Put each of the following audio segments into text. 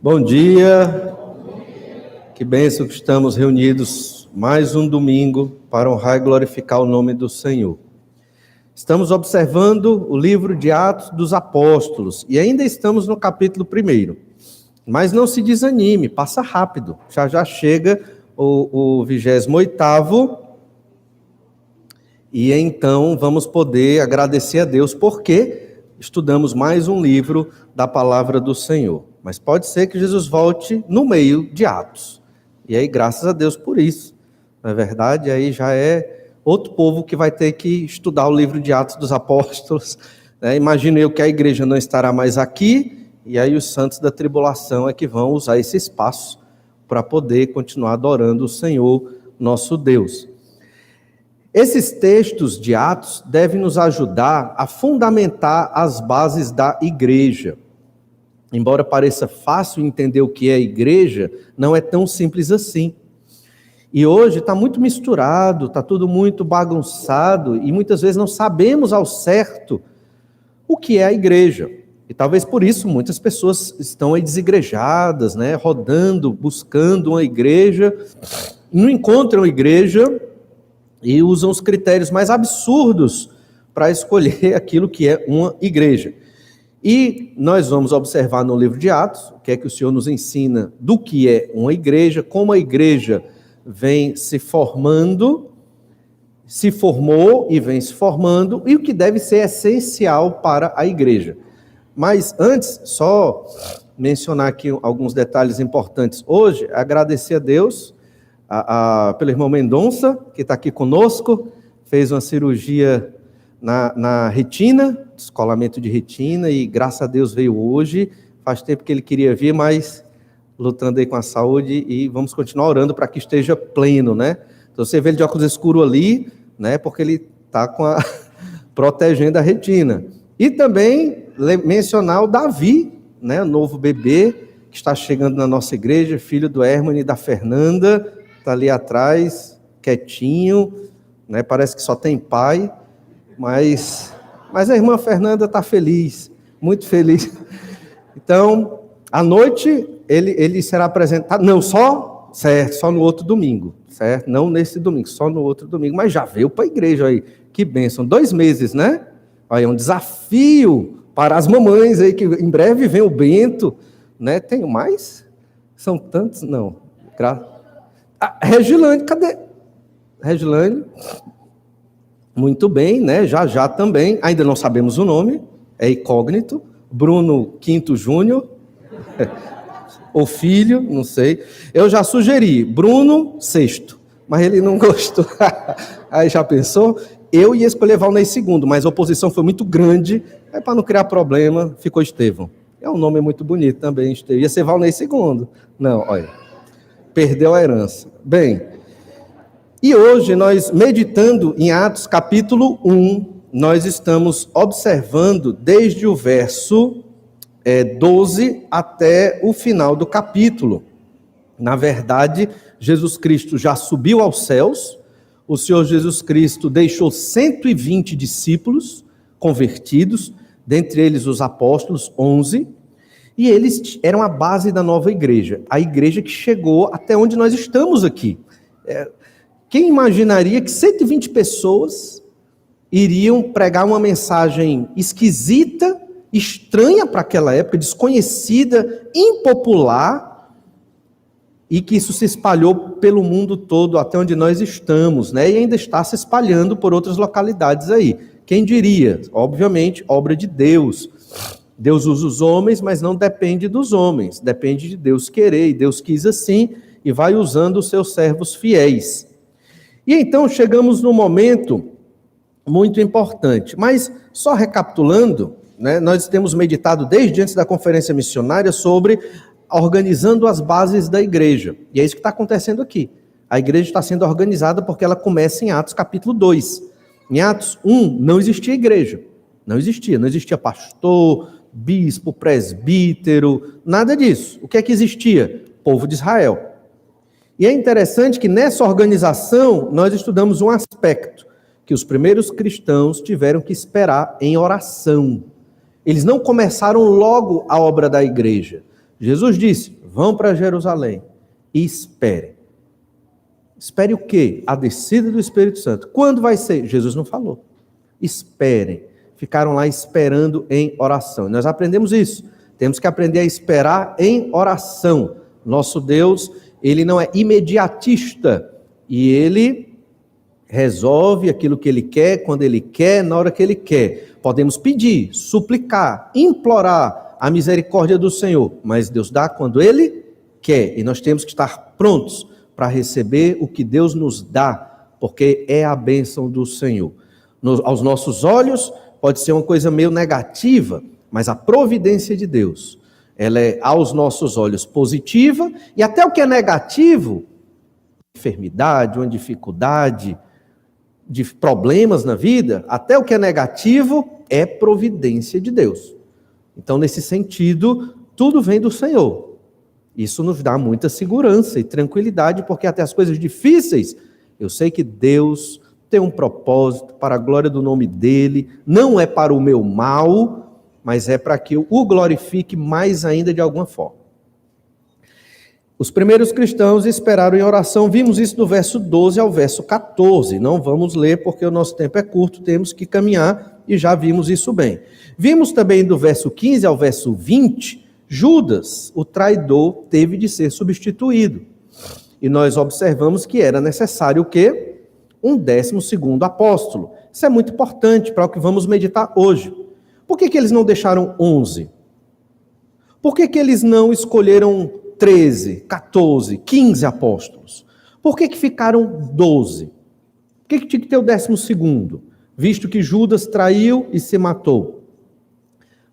Bom dia, que bênção que estamos reunidos mais um domingo para honrar e glorificar o nome do Senhor. Estamos observando o livro de Atos dos Apóstolos e ainda estamos no capítulo 1. Mas não se desanime, passa rápido, já chega o 28º e então vamos poder agradecer a Deus porque estudamos mais um livro da palavra do Senhor. Mas pode ser que Jesus volte no meio de Atos. E aí, graças a Deus por isso. Não é verdade? Aí já é outro povo que vai ter que estudar o livro de Atos dos Apóstolos. Né? Imagino eu que a igreja não estará mais aqui, e aí os santos da tribulação é que vão usar esse espaço para poder continuar adorando o Senhor, nosso Deus. Esses textos de Atos devem nos ajudar a fundamentar as bases da igreja. Embora pareça fácil entender o que é igreja, não é tão simples assim. E hoje está muito misturado, está tudo muito bagunçado e muitas vezes não sabemos ao certo o que é a igreja. E talvez por isso muitas pessoas estão aí desigrejadas, né, rodando, buscando uma igreja, não encontram igreja e usam os critérios mais absurdos para escolher aquilo que é uma igreja. E nós vamos observar no livro de Atos o que é que o Senhor nos ensina do que é uma igreja, como a igreja vem se formando, se formou e vem se formando, e o que deve ser essencial para a igreja. Mas antes, só mencionar aqui alguns detalhes importantes. Hoje, agradecer a Deus pelo irmão Mendonça, que está aqui conosco, fez uma cirurgia na retina, descolamento de retina, e graças a Deus veio hoje. Faz tempo que ele queria vir, mas lutando aí com a saúde, e vamos continuar orando para que esteja pleno, né? Então você vê ele de óculos escuros ali, né? Porque ele está protegendo a retina. E também mencionar o Davi, né? O novo bebê que está chegando na nossa igreja, filho do Hermano e da Fernanda, está ali atrás, quietinho, né? Parece que só tem pai. Mas a irmã Fernanda está feliz, muito feliz. Então, à noite, ele será apresentado, não, só no outro domingo, certo? Não nesse domingo, só no outro domingo, mas já veio para a igreja aí, que bênção, 2 meses, né? Aí é um desafio para as mamães aí, que em breve vem o Bento, né? Tem mais? São tantos? Não. Regilane, cadê? Regilane... Muito bem, né? Já também, ainda não sabemos o nome, é incógnito. Bruno Quinto Júnior, ou filho, não sei. Eu já sugeri Bruno Sexto, mas ele não gostou. Aí já pensou? Eu ia escolher Valnei Segundo, mas a oposição foi muito grande, aí para não criar problema, ficou Estevão. É um nome muito bonito também, Estevão. Ia ser Valnei Segundo. Não, olha, perdeu a herança. Bem... E hoje, nós meditando em Atos capítulo 1, nós estamos observando desde o verso 12 até o final do capítulo. Na verdade, Jesus Cristo já subiu aos céus, o Senhor Jesus Cristo deixou 120 discípulos convertidos, dentre eles os apóstolos, 11, e eles eram a base da nova igreja, a igreja que chegou até onde nós estamos aqui. Quem imaginaria que 120 pessoas iriam pregar uma mensagem esquisita, estranha para aquela época, desconhecida, impopular, e que isso se espalhou pelo mundo todo, até onde nós estamos, né? E ainda está se espalhando por outras localidades aí. Quem diria? Obviamente, obra de Deus. Deus usa os homens, mas não depende dos homens. Depende de Deus querer, e Deus quis assim, e vai usando os seus servos fiéis. E então chegamos num momento muito importante, mas só recapitulando, né, nós temos meditado desde antes da conferência missionária sobre organizando as bases da igreja, e é isso que está acontecendo aqui. A igreja está sendo organizada porque ela começa em Atos capítulo 2. Em Atos 1 não existia igreja, não existia pastor, bispo, presbítero, nada disso. O que é que existia? Povo de Israel. E é interessante que nessa organização nós estudamos um aspecto, que os primeiros cristãos tiveram que esperar em oração. Eles não começaram logo a obra da igreja. Jesus disse, vão para Jerusalém e esperem. Espere o quê? A descida do Espírito Santo. Quando vai ser? Jesus não falou. Esperem. Ficaram lá esperando em oração. Nós aprendemos isso. Temos que aprender a esperar em oração. Nosso Deus, ele não é imediatista. E ele resolve aquilo que ele quer, quando ele quer, na hora que ele quer. Podemos pedir, suplicar, implorar a misericórdia do Senhor. Mas Deus dá quando ele quer. E nós temos que estar prontos para receber o que Deus nos dá, porque é a bênção do Senhor. Aos nossos olhos, pode ser uma coisa meio negativa, mas a providência de Deus, ela é aos nossos olhos positiva, e até o que é negativo, enfermidade, uma dificuldade, de problemas na vida, até o que é negativo é providência de Deus. Então, nesse sentido, tudo vem do Senhor. Isso nos dá muita segurança e tranquilidade, porque até as coisas difíceis, eu sei que Deus tem um propósito para a glória do nome dele, não é para o meu mal, mas é para que eu o glorifique mais ainda de alguma forma. Os primeiros cristãos esperaram em oração, vimos isso do verso 12 ao verso 14, não vamos ler porque o nosso tempo é curto, temos que caminhar e já vimos isso bem. Vimos também do verso 15 ao verso 20, Judas, o traidor, teve de ser substituído. E nós observamos que era necessário o quê? Um 12º apóstolo. Isso é muito importante para o que vamos meditar hoje. Por que eles não deixaram 11? Por que eles não escolheram 13, 14, 15 apóstolos? Por que ficaram 12? Por que tinha que ter o 12º? Visto que Judas traiu e se matou.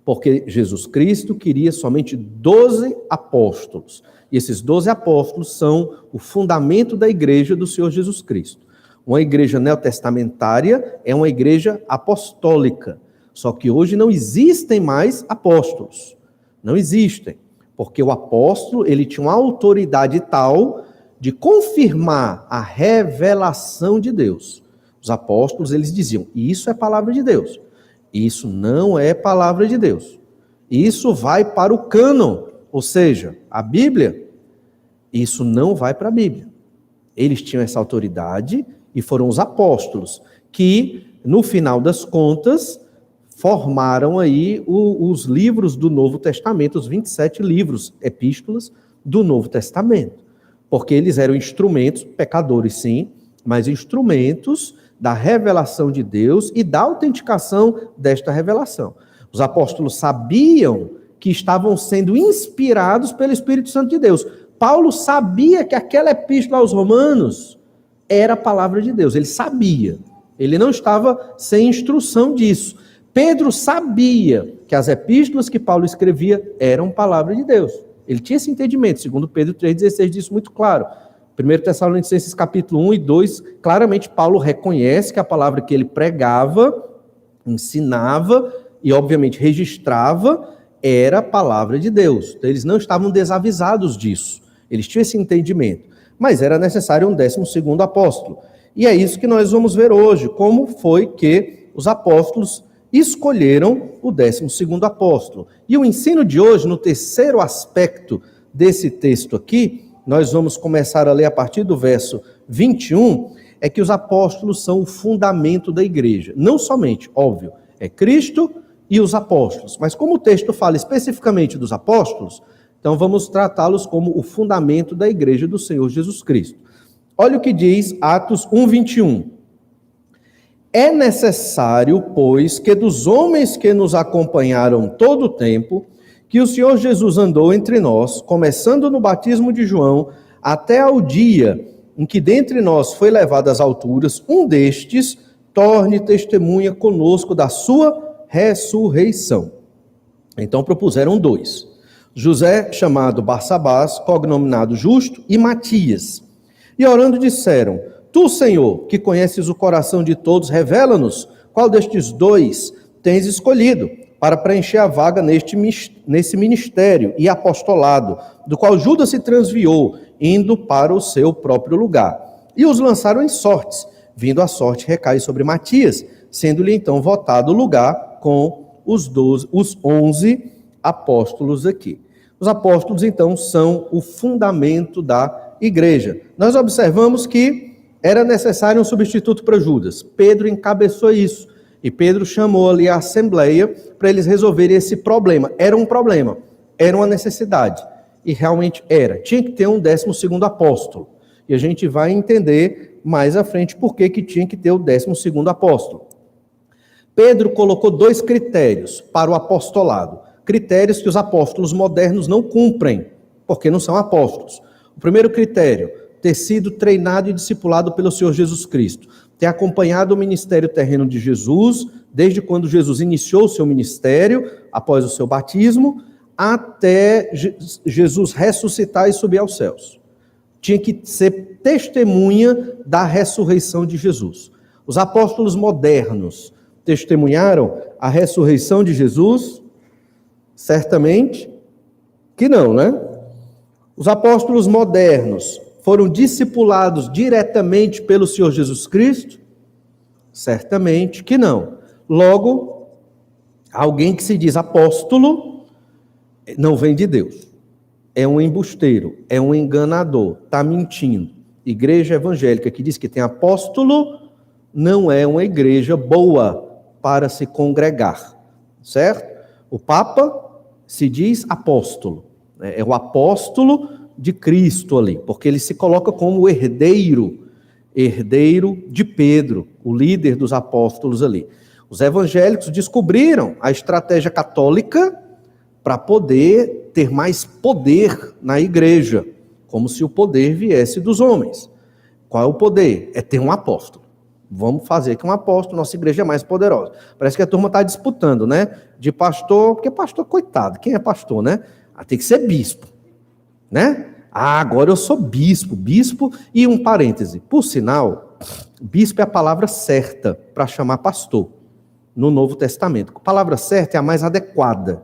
Porque Jesus Cristo queria somente 12 apóstolos. E esses 12 apóstolos são o fundamento da igreja do Senhor Jesus Cristo. Uma igreja neotestamentária é uma igreja apostólica. Só que hoje não existem mais apóstolos. Não existem. Porque o apóstolo, ele tinha uma autoridade tal de confirmar a revelação de Deus. Os apóstolos, eles diziam, isso é palavra de Deus. Isso não é palavra de Deus. Isso vai para o cânon, ou seja, a Bíblia, isso não vai para a Bíblia. Eles tinham essa autoridade e foram os apóstolos que, no final das contas, formaram aí os livros do Novo Testamento, os 27 livros, epístolas do Novo Testamento. Porque eles eram instrumentos, pecadores sim, mas instrumentos da revelação de Deus e da autenticação desta revelação. Os apóstolos sabiam que estavam sendo inspirados pelo Espírito Santo de Deus. Paulo sabia que aquela epístola aos Romanos era a palavra de Deus. Ele sabia. Ele não estava sem instrução disso. Pedro sabia que as epístolas que Paulo escrevia eram palavra de Deus. Ele tinha esse entendimento. Segundo Pedro 3,16 diz muito claro. 1 Tessalonicenses capítulo 1 e 2, claramente Paulo reconhece que a palavra que ele pregava, ensinava e obviamente registrava era a palavra de Deus. Então, eles não estavam desavisados disso. Eles tinham esse entendimento. Mas era necessário um 12º apóstolo. E é isso que nós vamos ver hoje, como foi que os apóstolos escolheram o 12º apóstolo. E o ensino de hoje, no terceiro aspecto desse texto aqui, nós vamos começar a ler a partir do verso 21, é que os apóstolos são o fundamento da igreja. Não somente, óbvio, é Cristo e os apóstolos. Mas como o texto fala especificamente dos apóstolos, então vamos tratá-los como o fundamento da igreja do Senhor Jesus Cristo. Olha o que diz Atos 1:21. É necessário, pois, que dos homens que nos acompanharam todo o tempo, que o Senhor Jesus andou entre nós, começando no batismo de João, até ao dia em que dentre nós foi levado às alturas, um destes torne testemunha conosco da sua ressurreição. Então propuseram 2. José, chamado Barsabás, cognominado Justo, e Matias. E orando disseram, Tu, Senhor, que conheces o coração de todos, revela-nos qual destes 2 tens escolhido, para preencher a vaga nesse ministério e apostolado, do qual Judas se transviou, indo para o seu próprio lugar. E os lançaram em sortes, vindo a sorte recair sobre Matias, sendo-lhe então votado o lugar com os 11 apóstolos aqui. Os apóstolos, então, são o fundamento da igreja. Nós observamos que era necessário um substituto para Judas. Pedro encabeçou isso. E Pedro chamou ali a assembleia para eles resolverem esse problema. Era um problema, era uma necessidade. E realmente era. Tinha que ter um 12º apóstolo. E a gente vai entender mais à frente por que tinha que ter o 12º apóstolo. Pedro colocou 2 critérios para o apostolado. Critérios que os apóstolos modernos não cumprem, porque não são apóstolos. O primeiro critério, ter sido treinado e discipulado pelo Senhor Jesus Cristo. Ter acompanhado o ministério terreno de Jesus, desde quando Jesus iniciou o seu ministério, após o seu batismo, até Jesus ressuscitar e subir aos céus. Tinha que ser testemunha da ressurreição de Jesus. Os apóstolos modernos testemunharam a ressurreição de Jesus? Certamente que não, né? Os apóstolos modernos foram discipulados diretamente pelo Senhor Jesus Cristo? Certamente que não. Logo, alguém que se diz apóstolo não vem de Deus. É um embusteiro, é um enganador, está mentindo. Igreja evangélica que diz que tem apóstolo não é uma igreja boa para se congregar, certo? O Papa se diz apóstolo, é o apóstolo de Cristo ali, porque ele se coloca como herdeiro de Pedro, o líder dos apóstolos ali. Os evangélicos descobriram a estratégia católica para poder ter mais poder na igreja, como se o poder viesse dos homens. Qual é o poder? É ter um apóstolo. Vamos fazer que um apóstolo, nossa igreja é mais poderosa. Parece que a turma está disputando, né? De pastor, porque pastor, coitado, quem é pastor, né? Tem que ser bispo, né? Agora eu sou bispo e um parêntese. Por sinal, bispo é a palavra certa para chamar pastor no Novo Testamento. A palavra certa é a mais adequada.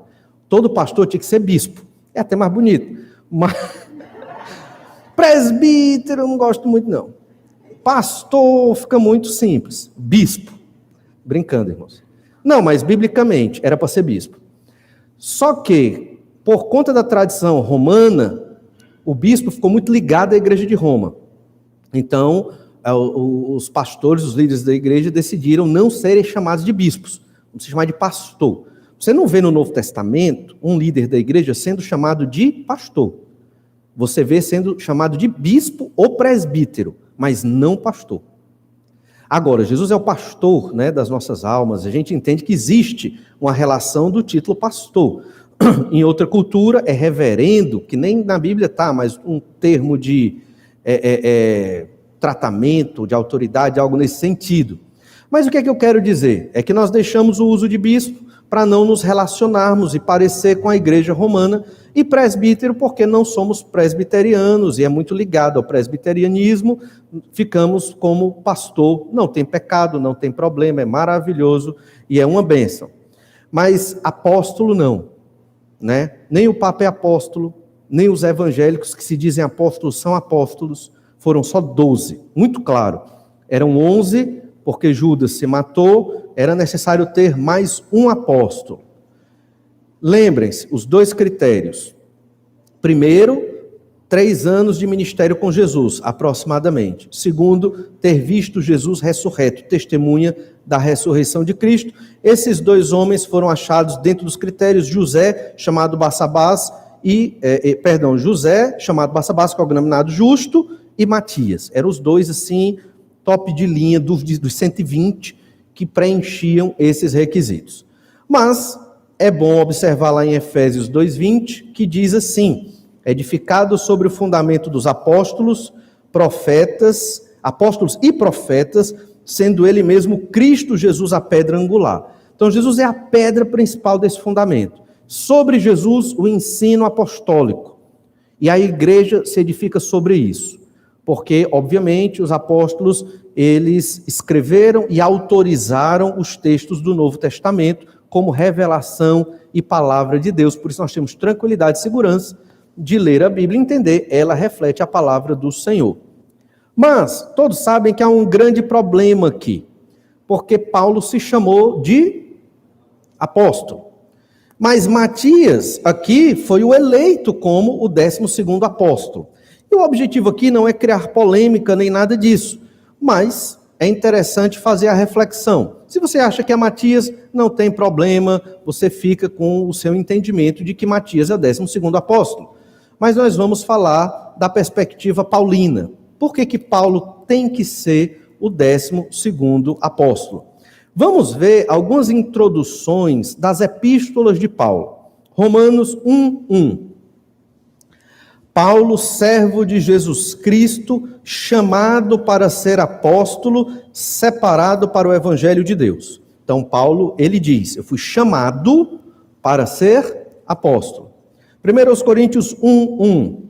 Todo pastor tinha que ser bispo. É até mais bonito. Mas presbítero eu não gosto muito, não. Pastor fica muito simples. Bispo. Brincando, irmãos. Não, mas biblicamente era para ser bispo. Só que, por conta da tradição romana, o bispo ficou muito ligado à igreja de Roma. Então, os pastores, os líderes da igreja, decidiram não serem chamados de bispos, vamos se chamar de pastor. Você não vê no Novo Testamento um líder da igreja sendo chamado de pastor. Você vê sendo chamado de bispo ou presbítero, mas não pastor. Agora, Jesus é o pastor, né, das nossas almas. A gente entende que existe uma relação do título pastor. Em outra cultura é reverendo, que nem na Bíblia está, mas um termo de tratamento, de autoridade, algo nesse sentido. Mas o que é que eu quero dizer? É que nós deixamos o uso de bispo para não nos relacionarmos e parecer com a igreja romana, e presbítero porque não somos presbiterianos, e é muito ligado ao presbiterianismo, ficamos como pastor, não tem pecado, não tem problema, é maravilhoso e é uma bênção. Mas apóstolo não, né? Nem o Papa é apóstolo, nem os evangélicos que se dizem apóstolos são apóstolos, foram só 12, muito claro. Eram 11 porque Judas se matou, era necessário ter mais um apóstolo. Lembrem-se, os 2 critérios. Primeiro, 3 anos de ministério com Jesus, aproximadamente. Segundo, ter visto Jesus ressurreto, testemunha da ressurreição de Cristo. Esses 2 homens foram achados dentro dos critérios. José, chamado Barsabás, José, chamado Barsabás, que é o denominado justo, e Matias. Eram os 2, assim, top de linha dos 120 que preenchiam esses requisitos. Mas é bom observar lá em Efésios 2:20, que diz assim: edificado sobre o fundamento dos apóstolos e profetas, sendo ele mesmo Cristo Jesus a pedra angular. Então Jesus é a pedra principal desse fundamento. Sobre Jesus, o ensino apostólico. E a igreja se edifica sobre isso. Porque, obviamente, os apóstolos, eles escreveram e autorizaram os textos do Novo Testamento como revelação e palavra de Deus. Por isso nós temos tranquilidade e segurança de ler a Bíblia e entender, ela reflete a palavra do Senhor. Mas todos sabem que há um grande problema aqui, porque Paulo se chamou de apóstolo. Mas Matias aqui foi o eleito como o 12º apóstolo. E o objetivo aqui não é criar polêmica nem nada disso, mas é interessante fazer a reflexão. Se você acha que é Matias, não tem problema, você fica com o seu entendimento de que Matias é o 12º apóstolo. Mas nós vamos falar da perspectiva paulina. Por que Paulo tem que ser o 12º apóstolo? Vamos ver algumas introduções das epístolas de Paulo. Romanos 1:1. Paulo, servo de Jesus Cristo, chamado para ser apóstolo, separado para o evangelho de Deus. Então Paulo, ele diz, eu fui chamado para ser apóstolo. 1 Coríntios 1:1.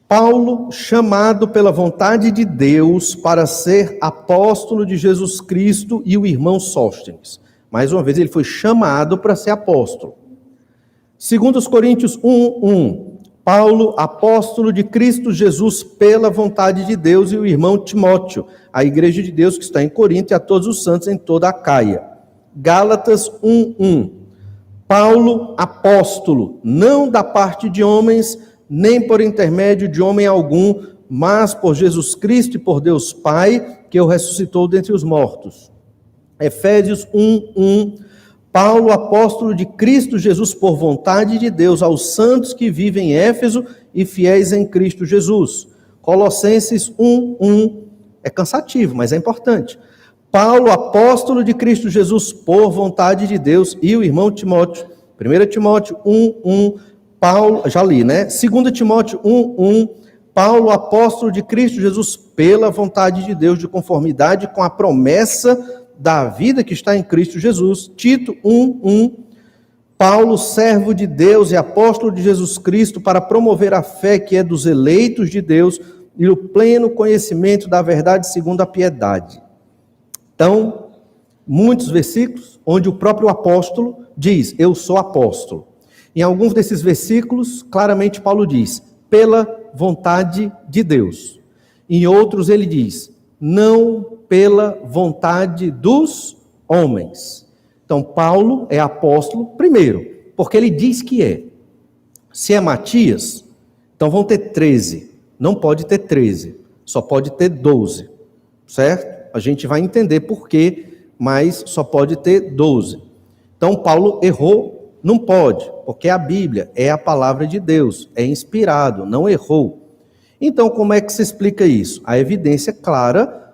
Paulo, chamado pela vontade de Deus para ser apóstolo de Jesus Cristo, e o irmão Sóstenes. Mais uma vez, ele foi chamado para ser apóstolo. 2 Coríntios 1:1. Paulo, apóstolo de Cristo Jesus pela vontade de Deus, e o irmão Timóteo, a igreja de Deus que está em Corinto, e a todos os santos em toda a Caia. Gálatas 1:1. Paulo, apóstolo, não da parte de homens, nem por intermédio de homem algum, mas por Jesus Cristo e por Deus Pai, que o ressuscitou dentre os mortos. Efésios 1:1. Paulo, apóstolo de Cristo Jesus por vontade de Deus, aos santos que vivem em Éfeso e fiéis em Cristo Jesus. Colossenses 1:1. É cansativo, mas é importante. Paulo, apóstolo de Cristo Jesus por vontade de Deus, e o irmão Timóteo. 1 Timóteo 1:1. Paulo, já li, né? 2 Timóteo 1:1, Paulo, apóstolo de Cristo Jesus, pela vontade de Deus, de conformidade com a promessa da vida que está em Cristo Jesus. Tito 1:1, Paulo, servo de Deus e apóstolo de Jesus Cristo, para promover a fé que é dos eleitos de Deus e o pleno conhecimento da verdade segundo a piedade. Então, muitos versículos onde o próprio apóstolo diz, eu sou apóstolo. Em alguns desses versículos, claramente Paulo diz, pela vontade de Deus. Em outros ele diz, não pela vontade dos homens. Então, Paulo é apóstolo, primeiro, porque ele diz que é. Se é Matias, então vão ter 13. Não pode ter 13, só pode ter 12. Certo? A gente vai entender por quê, mas só pode ter 12. Então, Paulo errou. Não pode, porque a Bíblia é a palavra de Deus, é inspirado, não errou. Então, como é que se explica isso? A evidência clara,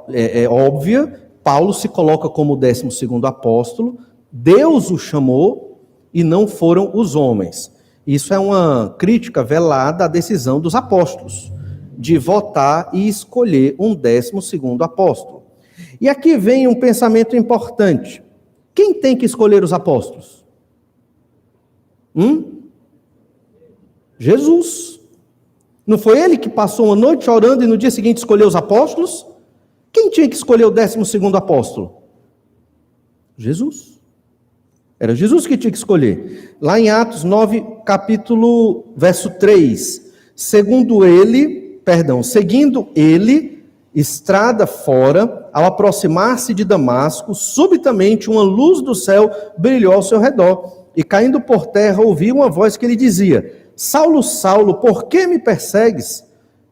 é óbvia, Paulo se coloca como o 12º apóstolo, Deus o chamou e não foram os homens. Isso é uma crítica velada à decisão dos apóstolos, de votar e escolher um 12º apóstolo. E aqui vem um pensamento importante. Quem tem que escolher os apóstolos? Jesus. Não foi ele que passou uma noite orando e no dia seguinte escolheu os apóstolos? Quem tinha que escolher o 12º apóstolo? Jesus. Era Jesus que tinha que escolher. Lá em Atos 9, capítulo, verso 3. Seguindo ele, estrada fora, ao aproximar-se de Damasco, subitamente uma luz do céu brilhou ao seu redor. E caindo por terra, ouviu uma voz que lhe dizia, Saulo, Saulo, por que me persegues?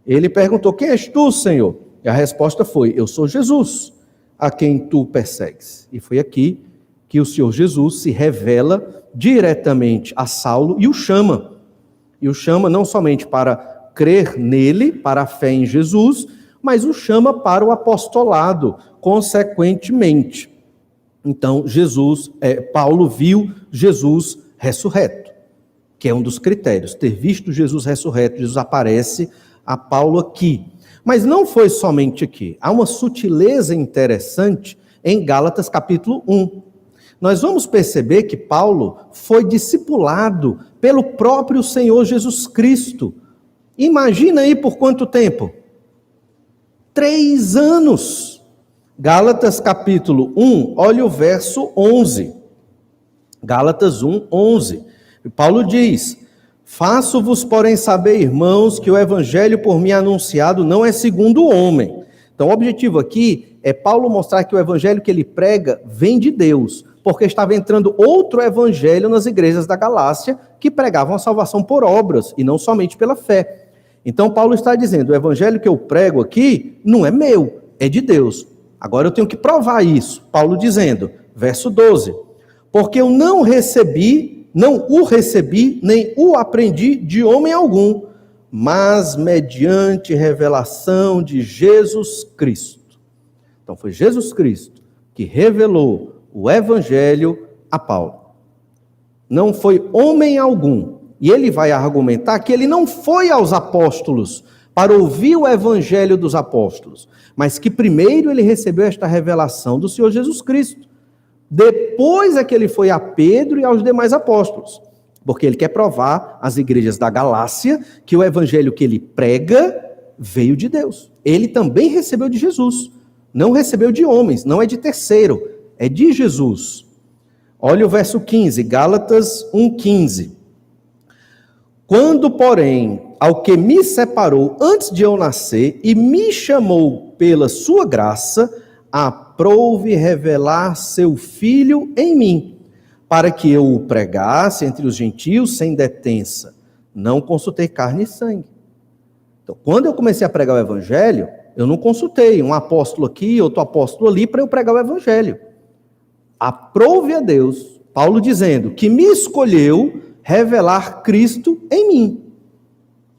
Ele perguntou, quem és tu, Senhor? E a resposta foi, eu sou Jesus, a quem tu persegues. E foi aqui que o Senhor Jesus se revela diretamente a Saulo e o chama. E o chama não somente para crer nele, para a fé em Jesus, mas o chama para o apostolado, consequentemente. Então, Paulo viu Jesus ressurreto, que é um dos critérios. Ter visto Jesus ressurreto, Jesus aparece a Paulo aqui. Mas não foi somente aqui. Há uma sutileza interessante em Gálatas capítulo 1. Nós vamos perceber que Paulo foi discipulado pelo próprio Senhor Jesus Cristo. Imagina aí por quanto tempo? 3 anos. Gálatas capítulo 1, olha o verso 11. Gálatas 1, 11. Paulo diz, faço-vos, porém, saber, irmãos, que o evangelho por mim anunciado não é segundo o homem. Então, o objetivo aqui é Paulo mostrar que o evangelho que ele prega vem de Deus, porque estava entrando outro evangelho nas igrejas da Galácia que pregavam a salvação por obras e não somente pela fé. Então Paulo está dizendo, o evangelho que eu prego aqui não é meu, é de Deus. Agora eu tenho que provar isso. Paulo dizendo, verso 12, porque eu não o recebi, nem o aprendi de homem algum, mas mediante revelação de Jesus Cristo. Então foi Jesus Cristo que revelou o evangelho a Paulo. Não foi homem algum. E ele vai argumentar que ele não foi aos apóstolos para ouvir o evangelho dos apóstolos, mas que primeiro ele recebeu esta revelação do Senhor Jesus Cristo. Depois é que ele foi a Pedro e aos demais apóstolos, porque ele quer provar às igrejas da Galácia que o evangelho que ele prega veio de Deus. Ele também recebeu de Jesus, não recebeu de homens, não é de terceiro, é de Jesus. Olha o verso 15, Gálatas 1,15. Quando, porém, ao que me separou antes de eu nascer e me chamou pela sua graça, aprouve revelar seu Filho em mim, para que eu o pregasse entre os gentios sem detença. Não consultei carne e sangue. Então, quando eu comecei a pregar o evangelho, eu não consultei um apóstolo aqui, outro apóstolo ali, para eu pregar o evangelho. Aprouve a Deus, Paulo dizendo, que me escolheu revelar Cristo em mim.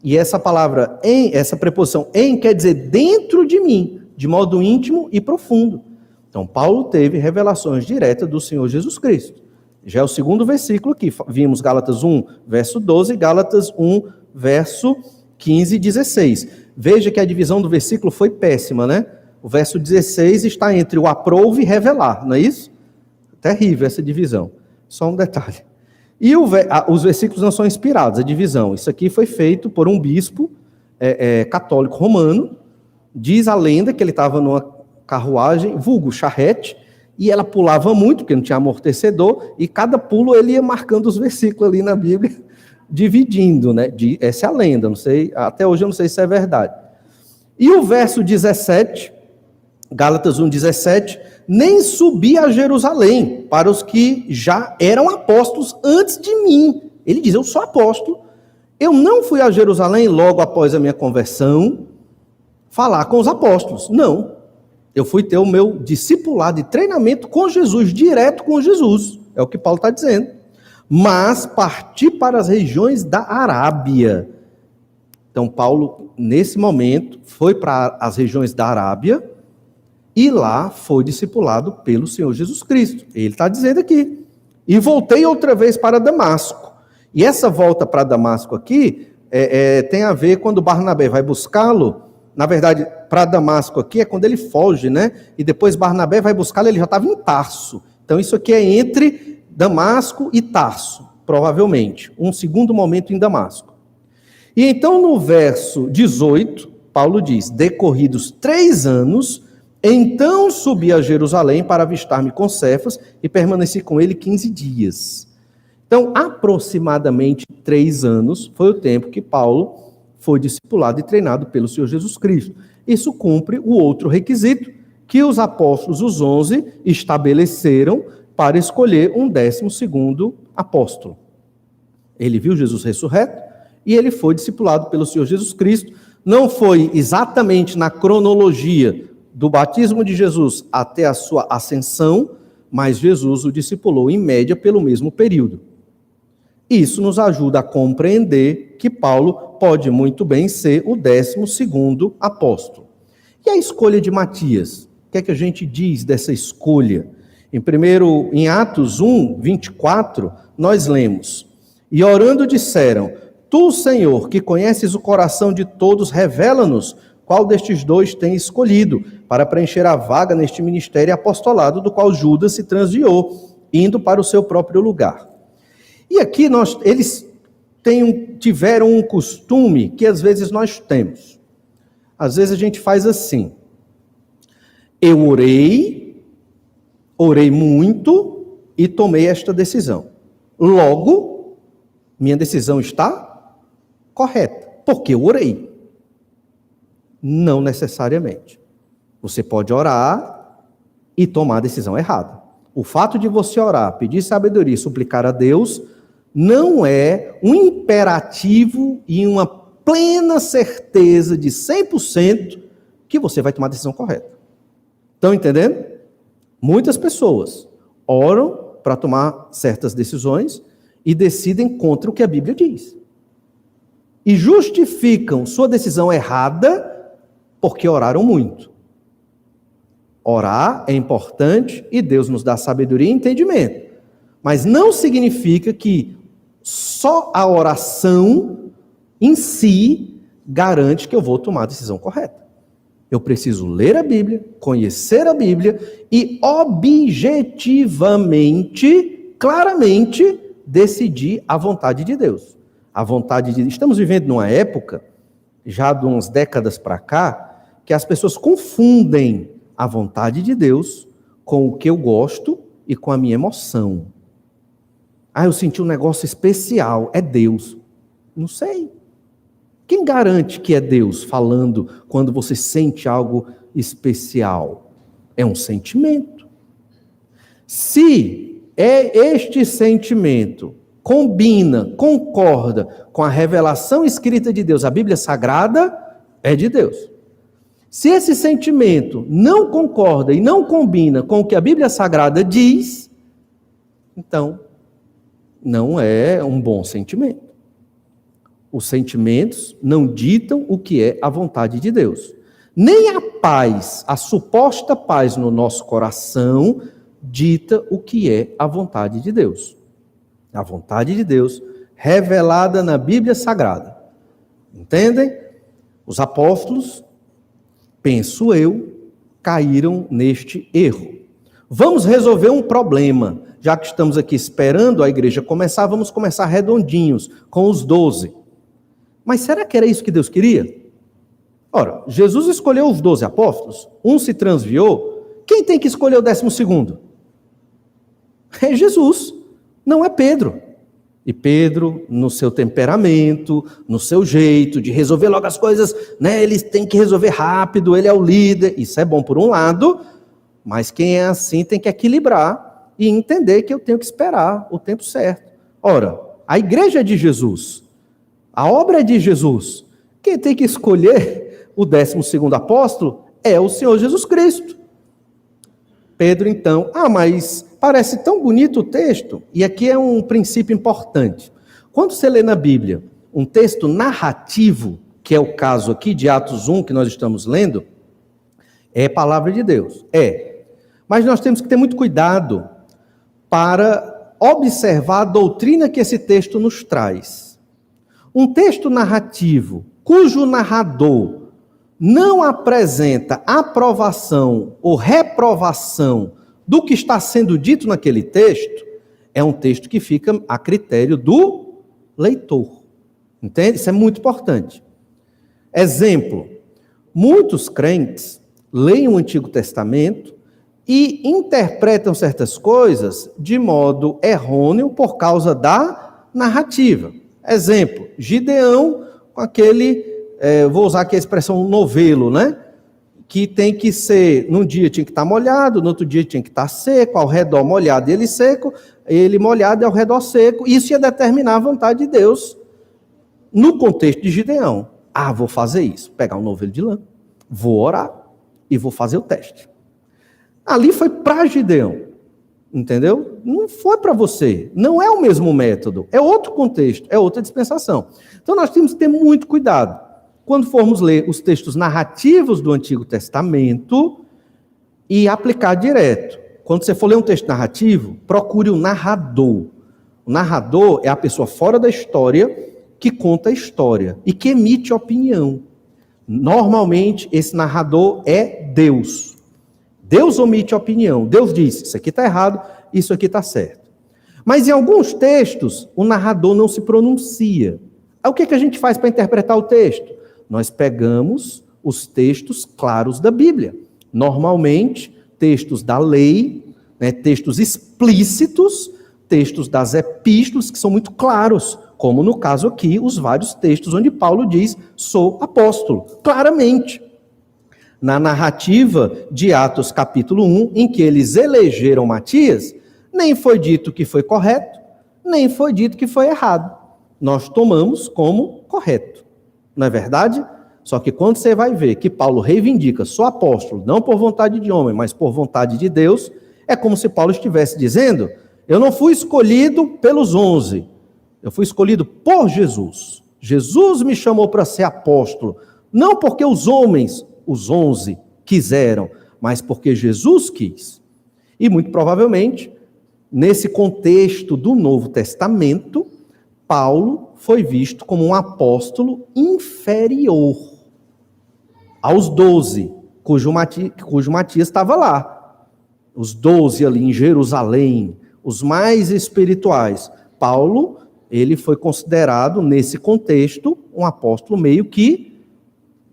E essa palavra em, essa preposição em, quer dizer dentro de mim, de modo íntimo e profundo. Então, Paulo teve revelações diretas do Senhor Jesus Cristo. Já é o segundo versículo aqui, vimos Gálatas 1, verso 12, Gálatas 1, verso 15 e 16. Veja que a divisão do versículo foi péssima, né? O verso 16 está entre o aprouve e revelar, não é isso? Terrível essa divisão. Só um detalhe. E os versículos não são inspirados, a divisão. Isso aqui foi feito por um bispo católico romano. Diz a lenda que ele estava numa carruagem, vulgo charrete, e ela pulava muito, porque não tinha amortecedor, e cada pulo ele ia marcando os versículos ali na Bíblia, dividindo, né? Essa é a lenda, não sei, até hoje eu não sei se é verdade. E o verso 17, Gálatas 1,17, nem subi a Jerusalém para os que já eram apóstolos antes de mim. Ele diz, eu sou apóstolo. Eu não fui a Jerusalém logo após a minha conversão falar com os apóstolos. Não. Eu fui ter o meu discipulado e treinamento com Jesus, direto com Jesus. É o que Paulo está dizendo. Mas parti para as regiões da Arábia. Então, Paulo, nesse momento, foi para as regiões da Arábia, e lá foi discipulado pelo Senhor Jesus Cristo. Ele está dizendo aqui. E voltei outra vez para Damasco. E essa volta para Damasco aqui tem a ver quando Barnabé vai buscá-lo. Na verdade, para Damasco aqui é quando ele foge, né? E depois Barnabé vai buscá-lo, ele já estava em Tarso. Então isso aqui é entre Damasco e Tarso, provavelmente. Um segundo momento em Damasco. E então no verso 18, Paulo diz, decorridos 3 anos... Então subi a Jerusalém para avistar-me com Cefas e permaneci com ele 15 dias. Então, aproximadamente 3 anos foi o tempo que Paulo foi discipulado e treinado pelo Senhor Jesus Cristo. Isso cumpre o outro requisito que os apóstolos, os 11, estabeleceram para escolher um 12º apóstolo. Ele viu Jesus ressurreto e ele foi discipulado pelo Senhor Jesus Cristo. Não foi exatamente na cronologia do batismo de Jesus até a sua ascensão, mas Jesus o discipulou em média pelo mesmo período. Isso nos ajuda a compreender que Paulo pode muito bem ser o 12º apóstolo. E a escolha de Matias? O que é que a gente diz dessa escolha? Em Atos 1, 24, nós lemos, e orando disseram, tu, Senhor, que conheces o coração de todos, revela-nos qual destes 2 tem escolhido para preencher a vaga neste ministério e apostolado do qual Judas se transviou, indo para o seu próprio lugar. E aqui eles tiveram um costume que às vezes nós temos. Às vezes a gente faz assim, eu orei muito e tomei esta decisão. Logo, minha decisão está correta, porque eu orei. Não necessariamente. Você pode orar e tomar a decisão errada. O fato de você orar, pedir sabedoria e suplicar a Deus, não é um imperativo e uma plena certeza de 100% que você vai tomar a decisão correta. Estão entendendo? Muitas pessoas oram para tomar certas decisões e decidem contra o que a Bíblia diz. E justificam sua decisão errada porque oraram muito. Orar é importante e Deus nos dá sabedoria e entendimento. Mas não significa que só a oração em si garante que eu vou tomar a decisão correta. Eu preciso ler a Bíblia, conhecer a Bíblia e objetivamente, claramente, decidir a vontade de Deus. A vontade de... Estamos vivendo numa época, já de umas décadas para cá, que as pessoas confundem a vontade de Deus com o que eu gosto e com a minha emoção. Eu senti um negócio especial, é Deus. Não sei. Quem garante que é Deus falando quando você sente algo especial? É um sentimento. Se este sentimento combina, concorda com a revelação escrita de Deus, a Bíblia Sagrada é de Deus. Se esse sentimento não concorda e não combina com o que a Bíblia Sagrada diz, então não é um bom sentimento. Os sentimentos não ditam o que é a vontade de Deus. Nem a paz, a suposta paz no nosso coração, dita o que é a vontade de Deus. A vontade de Deus revelada na Bíblia Sagrada. Entendem? Os apóstolos, penso eu, caíram neste erro. Vamos resolver um problema. Já que estamos aqui esperando a igreja começar, vamos começar redondinhos, com os 12. Mas será que era isso que Deus queria? Ora, Jesus escolheu os 12 apóstolos, um se transviou, quem tem que escolher o 12º? É Jesus, não é Pedro. E Pedro, no seu temperamento, no seu jeito de resolver logo as coisas, né? Ele tem que resolver rápido, ele é o líder. Isso é bom por um lado, mas quem é assim tem que equilibrar e entender que eu tenho que esperar o tempo certo. Ora, a igreja é de Jesus, a obra é de Jesus. Quem tem que escolher o 12º apóstolo é o Senhor Jesus Cristo. Pedro, então, mas parece tão bonito o texto, e aqui é um princípio importante. Quando você lê na Bíblia um texto narrativo, que é o caso aqui de Atos 1, que nós estamos lendo, é palavra de Deus. Mas nós temos que ter muito cuidado para observar a doutrina que esse texto nos traz. Um texto narrativo, cujo narrador não apresenta aprovação ou reprovação do que está sendo dito naquele texto, é um texto que fica a critério do leitor. Entende? Isso é muito importante. Exemplo, muitos crentes leem o Antigo Testamento e interpretam certas coisas de modo errôneo por causa da narrativa. Exemplo, Gideão com aquele, vou usar aqui a expressão novelo, né? Que tem que ser, num dia tinha que estar molhado, no outro dia tinha que estar seco, ao redor molhado e ele seco, ele molhado e ao redor seco. Isso ia determinar a vontade de Deus no contexto de Gideão. Vou fazer isso, pegar um novelo de lã, vou orar e vou fazer o teste. Ali foi para Gideão, entendeu? Não foi para você, não é o mesmo método, é outro contexto, é outra dispensação. Então nós temos que ter muito cuidado quando formos ler os textos narrativos do Antigo Testamento e aplicar direto. Quando você for ler um texto narrativo, procure o narrador. O narrador é a pessoa fora da história que conta a história e que emite opinião. Normalmente, esse narrador é Deus. Deus omite opinião. Deus diz, isso aqui está errado, isso aqui está certo. Mas em alguns textos, o narrador não se pronuncia. Aí o que a gente faz para interpretar o texto? Nós pegamos os textos claros da Bíblia. Normalmente, textos da lei, né, textos explícitos, textos das epístolas, que são muito claros, como no caso aqui, os vários textos onde Paulo diz, sou apóstolo, claramente. na narrativa de Atos capítulo 1, em que eles elegeram Matias, nem foi dito que foi correto, nem foi dito que foi errado. Nós tomamos como correto, não é verdade? Só que quando você vai ver que Paulo reivindica, sou apóstolo, não por vontade de homem, mas por vontade de Deus, é como se Paulo estivesse dizendo, eu não fui escolhido pelos 11, eu fui escolhido por Jesus. Jesus me chamou para ser apóstolo, não porque os homens, os 11, quiseram, mas porque Jesus quis. E muito provavelmente, nesse contexto do Novo Testamento, Paulo foi visto como um apóstolo inferior aos 12, cujo Matias estava lá. Os 12 ali em Jerusalém, os mais espirituais. Paulo, ele foi considerado, nesse contexto, um apóstolo meio que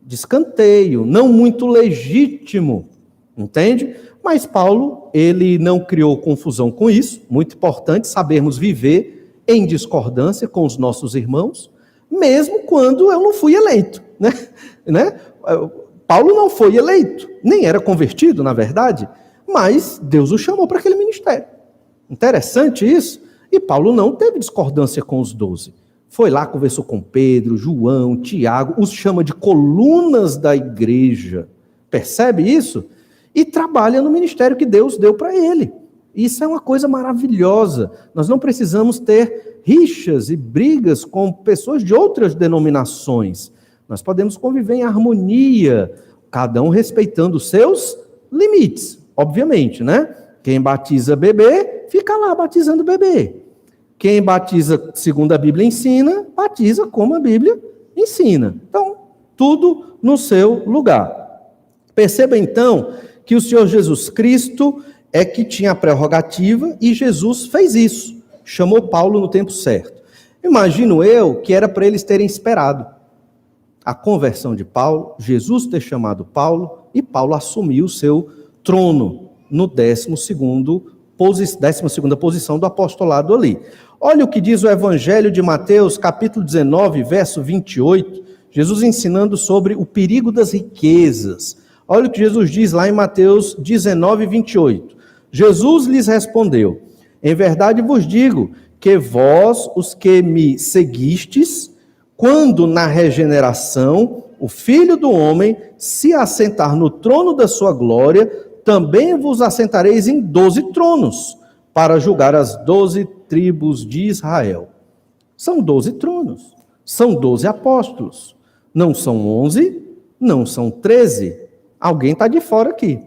de escanteio, não muito legítimo, entende? Mas Paulo, ele não criou confusão com isso, muito importante sabermos viver em discordância com os nossos irmãos, mesmo quando eu não fui eleito, né? Paulo não foi eleito, nem era convertido, na verdade, mas Deus o chamou para aquele ministério. Interessante isso. E Paulo não teve discordância com os 12. Foi lá, conversou com Pedro, João, Tiago, os chama de colunas da igreja. Percebe isso? E trabalha no ministério que Deus deu para ele. Isso é uma coisa maravilhosa. Nós não precisamos ter rixas e brigas com pessoas de outras denominações. Nós podemos conviver em harmonia, cada um respeitando os seus limites, obviamente, né? Quem batiza bebê, fica lá batizando bebê. Quem batiza segundo a Bíblia ensina, batiza como a Bíblia ensina. Então, tudo no seu lugar. Perceba então que o Senhor Jesus Cristo é que tinha a prerrogativa e Jesus fez isso. Chamou Paulo no tempo certo. Imagino eu que era para eles terem esperado a conversão de Paulo, Jesus ter chamado Paulo e Paulo assumiu o seu trono no 12ª posição do apostolado ali. Olha o que diz o Evangelho de Mateus, capítulo 19, verso 28, Jesus ensinando sobre o perigo das riquezas. Olha o que Jesus diz lá em Mateus 19, 28. Jesus lhes respondeu, em verdade vos digo que vós, os que me seguistes, quando na regeneração o Filho do Homem se assentar no trono da sua glória, também vos assentareis em 12 tronos, para julgar as 12 tribos de Israel. São 12 tronos, são 12 apóstolos, não são 11, não são 13. Alguém está de fora aqui.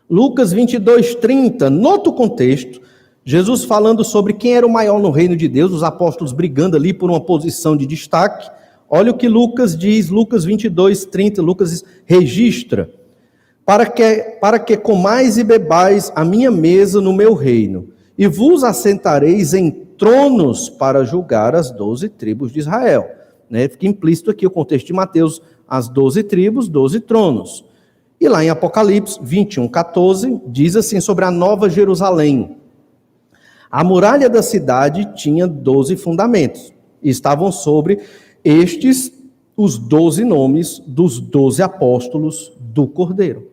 Lucas 22, 30, no outro contexto, Jesus falando sobre quem era o maior no reino de Deus, os apóstolos brigando ali por uma posição de destaque. Olha o que Lucas diz, Lucas 22, 30, Lucas registra. Para que comais e bebais a minha mesa no meu reino, e vos assentareis em tronos para julgar as 12 tribos de Israel. Fica implícito aqui o contexto de Mateus, as 12 tribos, 12 tronos. E lá em Apocalipse 21, 14, diz assim sobre a Nova Jerusalém. A muralha da cidade tinha 12 fundamentos, e estavam sobre estes os 12 nomes dos 12 apóstolos do Cordeiro.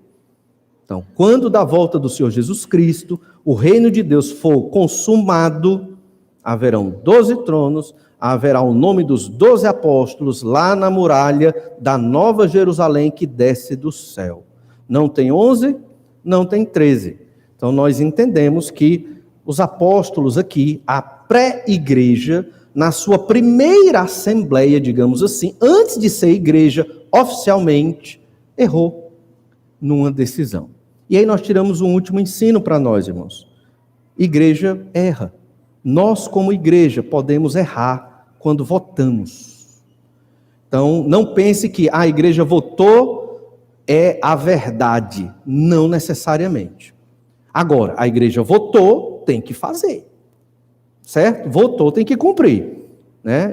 Então, quando da volta do Senhor Jesus Cristo, o reino de Deus for consumado, haverão 12 tronos, haverá o nome dos 12 apóstolos lá na muralha da Nova Jerusalém que desce do céu. Não tem 11, não tem 13. Então, nós entendemos que os apóstolos aqui, a pré-igreja, na sua primeira assembleia, digamos assim, antes de ser igreja oficialmente, errou numa decisão. E aí nós tiramos um último ensino para nós, irmãos. Igreja erra. Nós, como igreja, podemos errar quando votamos. Então, não pense que a igreja votou é a verdade. Não necessariamente. Agora, a igreja votou, tem que fazer. Certo? Votou, tem que cumprir.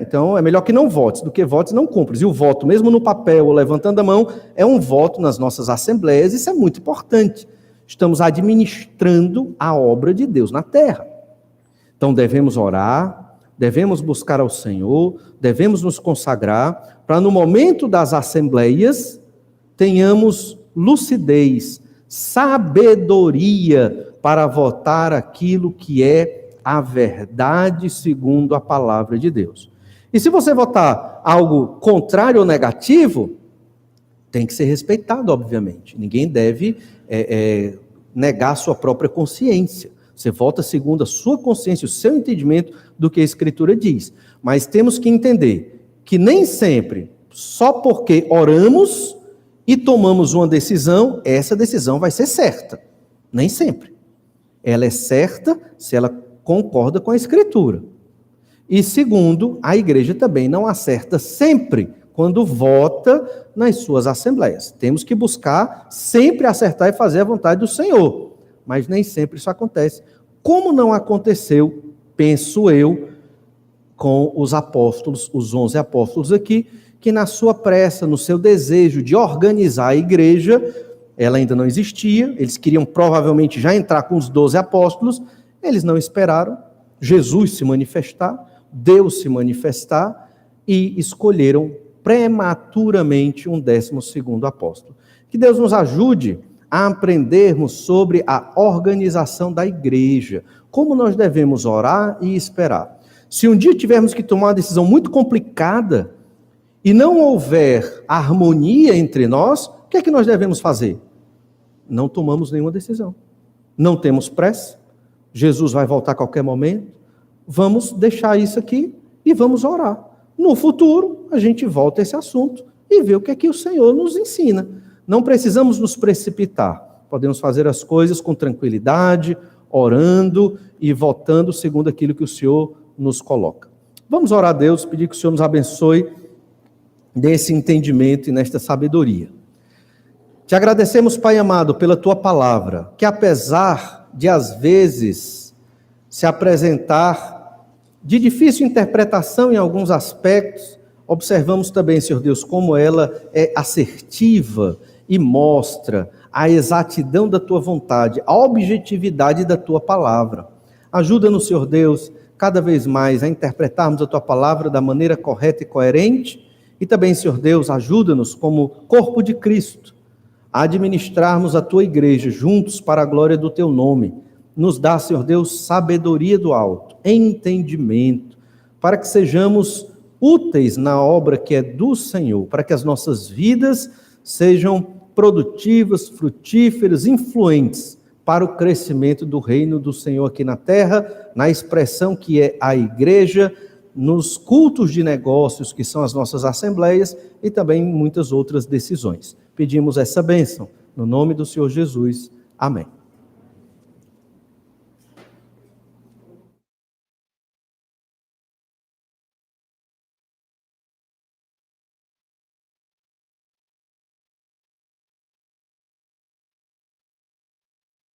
Então, é melhor que não votes do que votes e não cumpres. E o voto, mesmo no papel ou levantando a mão, é um voto nas nossas assembleias. Isso é muito importante. Estamos administrando a obra de Deus na terra. Então, devemos orar, devemos buscar ao Senhor, devemos nos consagrar, para no momento das assembleias, tenhamos lucidez, sabedoria para votar aquilo que é a verdade segundo a palavra de Deus. E se você votar algo contrário ou negativo, tem que ser respeitado, obviamente. Ninguém deve negar a sua própria consciência. Você vota segundo a sua consciência, o seu entendimento do que a Escritura diz. Mas temos que entender que nem sempre, só porque oramos e tomamos uma decisão, essa decisão vai ser certa. Nem sempre. Ela é certa se ela concorda com a Escritura. E segundo, a igreja também não acerta sempre quando vota nas suas assembleias. Temos que buscar sempre acertar e fazer a vontade do Senhor. Mas nem sempre isso acontece. Como não aconteceu, penso eu, com os apóstolos, os 11 apóstolos aqui, que na sua pressa, no seu desejo de organizar a igreja, ela ainda não existia, eles queriam provavelmente já entrar com os 12 apóstolos, eles não esperaram Jesus se manifestar, Deus se manifestar, e escolheram prematuramente um 12º apóstolo. Que Deus nos ajude a aprendermos sobre a organização da igreja, como nós devemos orar e esperar. Se um dia tivermos que tomar uma decisão muito complicada e não houver harmonia entre nós, o que é que nós devemos fazer? Não tomamos nenhuma decisão. Não temos pressa. Jesus vai voltar a qualquer momento. Vamos deixar isso aqui e vamos orar. No futuro, a gente volta a esse assunto e vê o que é que o Senhor nos ensina. Não precisamos nos precipitar. Podemos fazer as coisas com tranquilidade, orando e votando segundo aquilo que o Senhor nos coloca. Vamos orar a Deus, pedir que o Senhor nos abençoe nesse entendimento e nesta sabedoria. Te agradecemos, Pai amado, pela Tua palavra, que apesar de às vezes se apresentar de difícil interpretação em alguns aspectos, observamos também, Senhor Deus, como ela é assertiva e mostra a exatidão da Tua vontade, a objetividade da Tua palavra. Ajuda-nos, Senhor Deus, cada vez mais a interpretarmos a Tua palavra da maneira correta e coerente, e também, Senhor Deus, ajuda-nos como corpo de Cristo, a administrarmos a Tua igreja juntos para a glória do Teu nome. Nos dá, Senhor Deus, sabedoria do alto, entendimento, para que sejamos úteis na obra que é do Senhor, para que as nossas vidas sejam produtivas, frutíferas, influentes para o crescimento do reino do Senhor aqui na terra, na expressão que é a igreja, nos cultos de negócios, que são as nossas assembleias, e também muitas outras decisões. Pedimos essa bênção, no nome do Senhor Jesus. Amém.